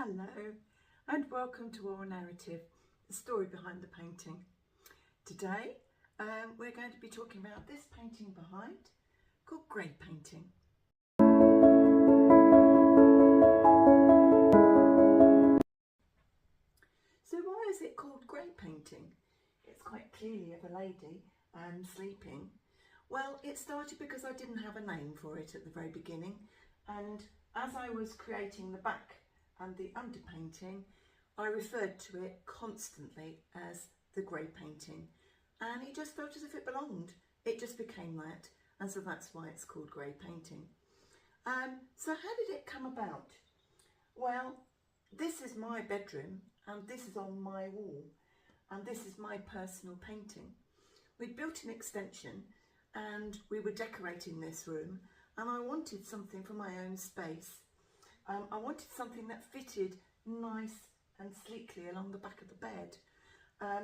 Hello and welcome to Oral Narrative, the story behind the painting. Today we're going to be talking about this painting behind called Grey Painting. So why is it called Grey Painting? It's quite clearly of a lady sleeping. Well, it started because I didn't have a name for it at the very beginning, and as I was creating the back and the underpainting, I referred to it constantly as the Grey Painting, and it just felt as if it belonged. It just became that, and so that's why it's called Grey Painting. So how did it come about? Well, this is my bedroom and this is on my wall, and this is my personal painting. We built an extension and we were decorating this room, and I wanted something for my own space. I wanted something that fitted nice and sleekly along the back of the bed.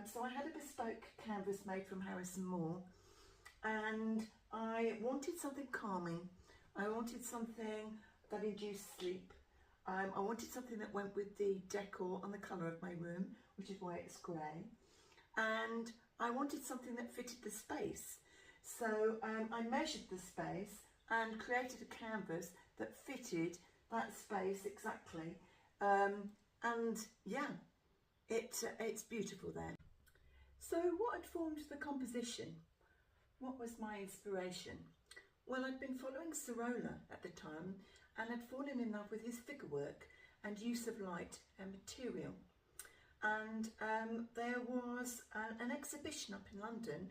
So I had a bespoke canvas made from Harrison Moore, and I wanted something calming. I wanted something that induced sleep. I wanted something that went with the decor and the colour of my room, which is why it's grey. And I wanted something that fitted the space. So I measured the space and created a canvas that fitted that space exactly, and yeah, it's beautiful there. So what had formed the composition? What was my inspiration? Well, I'd been following Sorolla at the time and had fallen in love with his figure work and use of light and material. And there was an exhibition up in London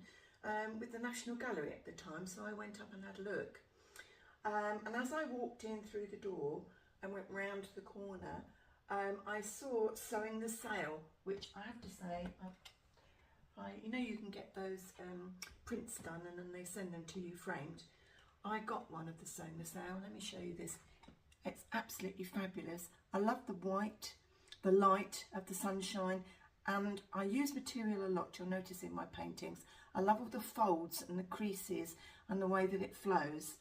with the National Gallery at the time, so I went up and had a look. And as I walked in through the door and went round the corner, I saw Sewing the Sail, which I have to say, you know, you can get those prints done and then they send them to you framed. I got one of the Sewing the Sail. Let me show you this. It's absolutely fabulous. I love the white, the light of the sunshine, and I use material a lot, you'll notice in my paintings. I love all the folds and the creases and the way that it flows.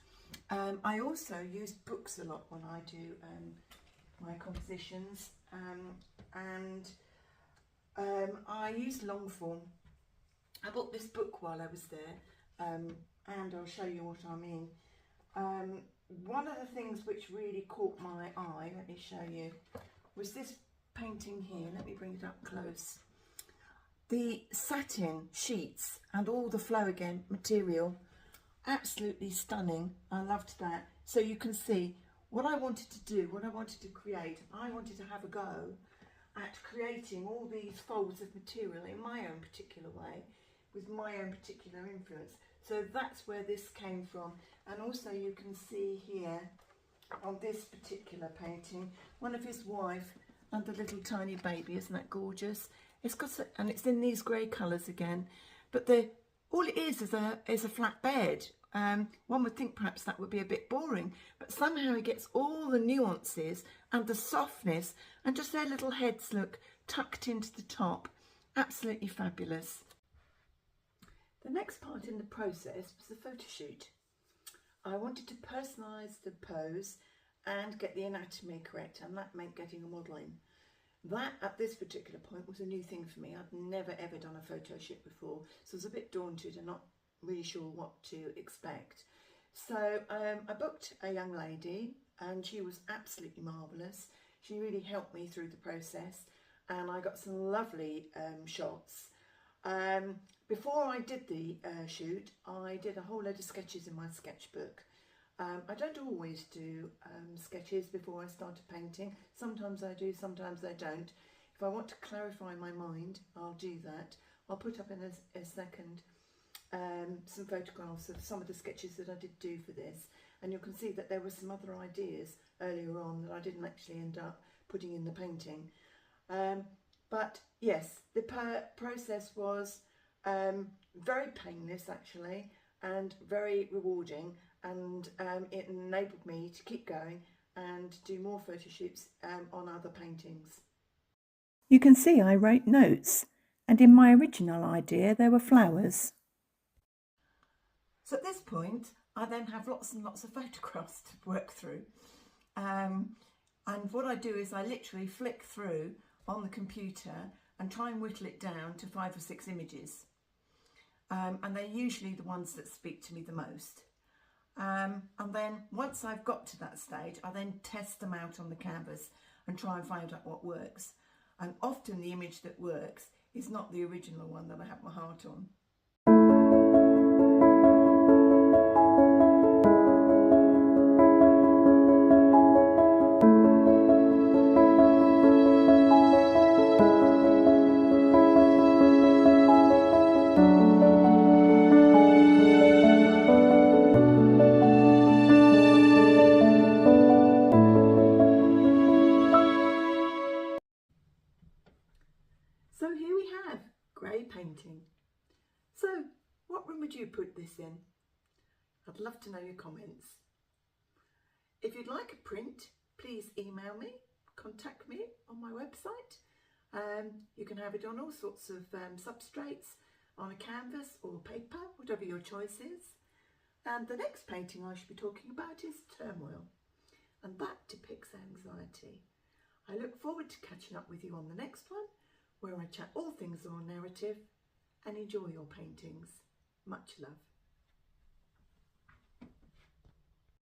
I also use books a lot when I do my compositions, and I use long form. I bought this book while I was there, and I'll show you what I mean. One of the things which really caught my eye, let me show you, was this painting here. Let me bring it up close. The satin sheets and all the flow again material, absolutely stunning. I loved that. So you can see what I wanted to do, what I wanted to create. I wanted to have a go at creating all these folds of material in my own particular way, with my own particular influence. So that's where this came from. And also you can see here on this particular painting, one of his wife and the little tiny baby. Isn't that gorgeous? It's got, and it's in these grey colours again, but all it is a flat bed. One would think perhaps that would be a bit boring, but somehow he gets all the nuances and the softness, and just their little heads look tucked into the top. Absolutely fabulous. The next part in the process was the photo shoot. I wanted to personalise the pose and get the anatomy correct, and that meant getting a model in. That, at this particular point, was a new thing for me. I'd never ever done a photo shoot before, so I was a bit daunted and not really sure what to expect. So I booked a young lady, and she was absolutely marvellous. She really helped me through the process, and I got some lovely shots. Before I did the shoot, I did a whole load of sketches in my sketchbook. I don't always do sketches before I start a painting. Sometimes I do, sometimes I don't. If I want to clarify my mind, I'll do that. I'll put up in a second some photographs of some of the sketches that I did do for this, and you can see that there were some other ideas earlier on that I didn't actually end up putting in the painting. But yes, the process was very painless actually, and very rewarding, and it enabled me to keep going and do more photo shoots on other paintings. You can see I wrote notes, and in my original idea there were flowers. So at this point I then have lots and lots of photographs to work through. And what I do is I literally flick through on the computer and try and whittle it down to 5 or 6 images. And they're usually the ones that speak to me the most. And then once I've got to that stage, I then test them out on the canvas and try and find out what works. And often the image that works is not the original one that I have my heart on. So here we have grey painting. So what room would you put this in? I'd love to know your comments. If you'd like a print, please email me, contact me on my website. You can have it on all sorts of substrates, on a canvas or paper, whatever your choice is. And the next painting I should be talking about is Turmoil, and that depicts anxiety. I look forward to catching up with you on the next one, where I chat all things on narrative and enjoy your paintings. Much love.